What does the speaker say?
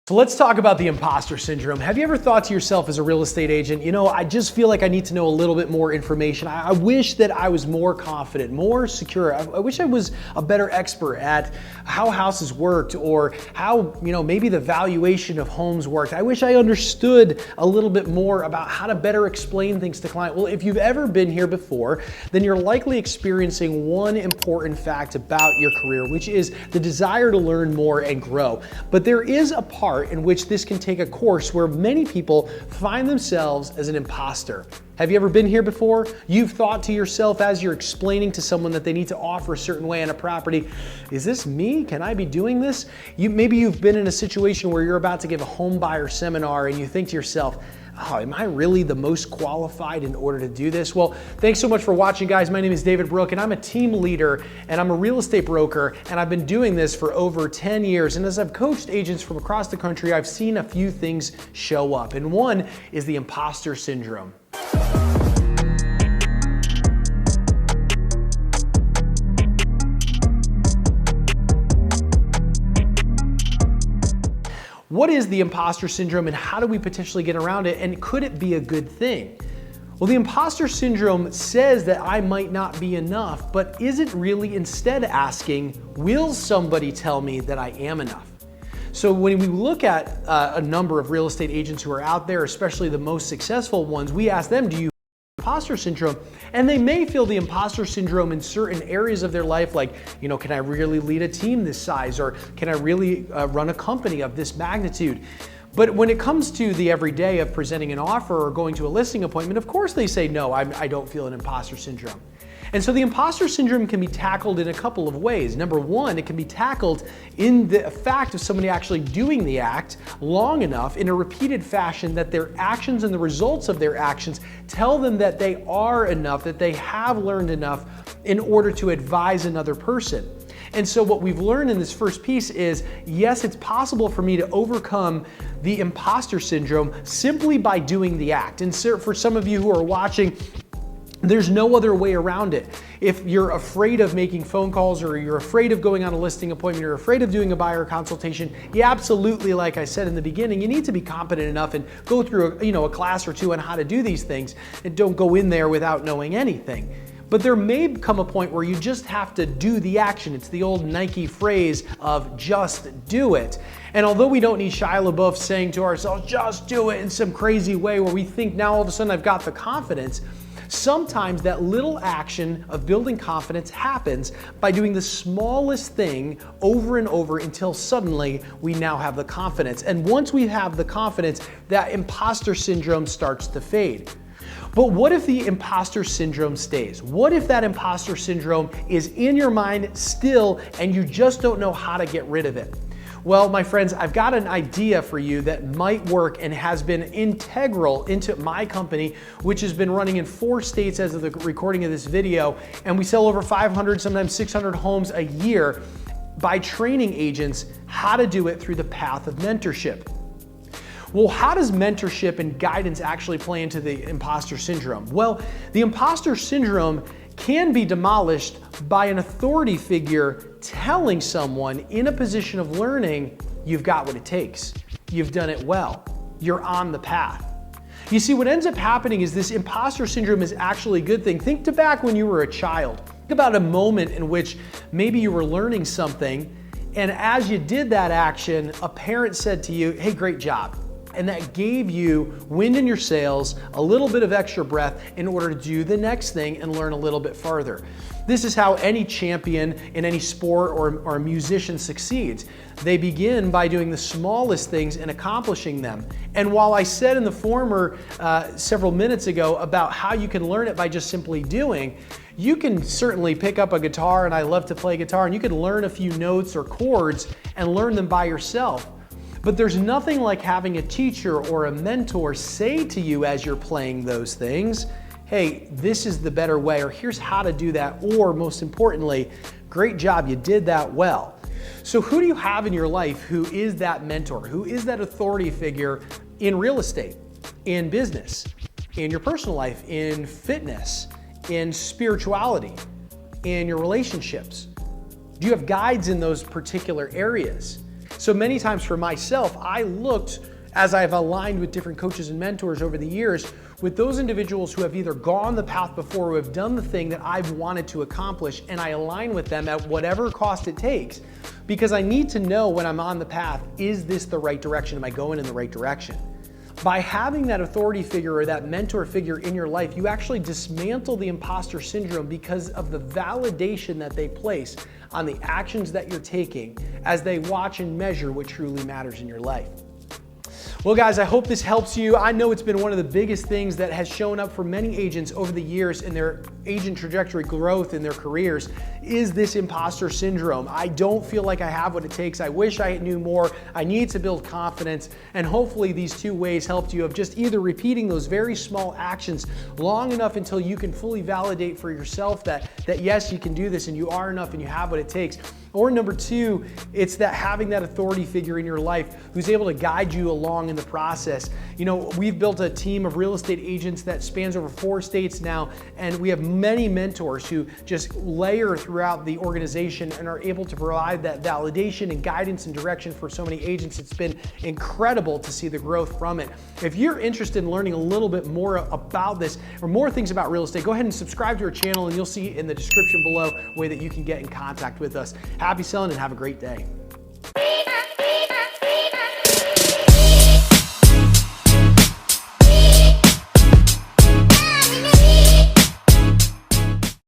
So let's talk about the imposter syndrome. Have you ever thought to yourself as a real estate agent, I just feel like I need to know a little bit more information. I wish that I was more confident, more secure. I wish I was a better expert at how houses worked or how, maybe the valuation of homes worked. I wish I understood a little bit more about how to better explain things to clients. Well, if you've ever been here before, then you're likely experiencing one important fact about your career, which is the desire to learn more and grow. But there is a part in which this can take a course where many people find themselves as an imposter. Have you ever been here before? You've thought to yourself as you're explaining to someone that they need to offer a certain way on a property, is this me? Can I be doing this? Maybe you've been in a situation where you're about to give a home buyer seminar and you think to yourself, oh, am I really the most qualified in order to do this? Well, thanks so much for watching, guys. My name is David Brooke, and I'm a team leader, and I'm a real estate broker, and I've been doing this for over 10 years. And as I've coached agents from across the country, I've seen a few things show up, and one is the imposter syndrome. What is the imposter syndrome and how do we potentially get around it, and could it be a good thing? Well, the imposter syndrome says that I might not be enough, but is it really instead asking, will somebody tell me that I am enough? So when we look at a number of real estate agents who are out there, especially the most successful ones, we ask them, do you imposter syndrome? And they may feel the imposter syndrome in certain areas of their life, like, can I really lead a team this size? Or can I really run a company of this magnitude? But when it comes to the everyday of presenting an offer or going to a listing appointment, of course they say, no, I don't feel an imposter syndrome. And so the imposter syndrome can be tackled in a couple of ways. Number one, it can be tackled in the fact of somebody actually doing the act long enough in a repeated fashion that their actions and the results of their actions tell them that they are enough, that they have learned enough in order to advise another person. And so what we've learned in this first piece is, yes, it's possible for me to overcome the imposter syndrome simply by doing the act. And so for some of you who are watching, there's no other way around it. If you're afraid of making phone calls or you're afraid of going on a listing appointment, you're afraid of doing a buyer consultation, you absolutely, like I said in the beginning, you need to be competent enough and go through a class or two on how to do these things, and don't go in there without knowing anything. But there may come a point where you just have to do the action. It's the old Nike phrase of just do it. And although we don't need Shia LaBeouf saying to ourselves, just do it in some crazy way where we think now all of a sudden I've got the confidence, sometimes that little action of building confidence happens by doing the smallest thing over and over until suddenly we now have the confidence. And once we have the confidence, that imposter syndrome starts to fade. But what if the imposter syndrome stays? What if that imposter syndrome is in your mind still and you just don't know how to get rid of it? Well, my friends, I've got an idea for you that might work and has been integral into my company, which has been running in 4 states as of the recording of this video. And we sell over 500, sometimes 600 homes a year by training agents how to do it through the path of mentorship. Well, how does mentorship and guidance actually play into the imposter syndrome? Well, the imposter syndrome can be demolished by an authority figure telling someone in a position of learning, you've got what it takes. You've done it well. You're on the path. You see, what ends up happening is this imposter syndrome is actually a good thing. Think back when you were a child. Think about a moment in which maybe you were learning something, and as you did that action, a parent said to you, hey, great job. And that gave you wind in your sails, a little bit of extra breath in order to do the next thing and learn a little bit further. This is how any champion in any sport or a musician succeeds. They begin by doing the smallest things and accomplishing them. And while I said in the former several minutes ago about how you can learn it by just simply doing, you can certainly pick up a guitar, and I love to play guitar, and you can learn a few notes or chords and learn them by yourself. But there's nothing like having a teacher or a mentor say to you as you're playing those things, hey, this is the better way, or here's how to do that, or most importantly, great job, you did that well. So who do you have in your life who is that mentor? Who is that authority figure in real estate, in business, in your personal life, in fitness, in spirituality, in your relationships? Do you have guides in those particular areas? So many times for myself, I looked, as I've aligned with different coaches and mentors over the years, with those individuals who have either gone the path before or have done the thing that I've wanted to accomplish, and I align with them at whatever cost it takes, because I need to know when I'm on the path, is this the right direction? Am I going in the right direction? By having that authority figure or that mentor figure in your life, you actually dismantle the imposter syndrome because of the validation that they place on the actions that you're taking as they watch and measure what truly matters in your life. Well, guys, I hope this helps you. I know it's been one of the biggest things that has shown up for many agents over the years in their agent trajectory growth in their careers is this imposter syndrome. I don't feel like I have what it takes. I wish I knew more. I need to build confidence. And hopefully these two ways helped you of just either repeating those very small actions long enough until you can fully validate for yourself that yes, you can do this and you are enough and you have what it takes. Or number two, it's that having that authority figure in your life who's able to guide you along in the process. You know, we've built a team of real estate agents that spans over 4 states now, and we have many mentors who just layer throughout the organization and are able to provide that validation and guidance and direction for so many agents. It's been incredible to see the growth from it. If you're interested in learning a little bit more about this or more things about real estate, go ahead and subscribe to our channel, and you'll see in the description below a way that you can get in contact with us. Happy selling and have a great day.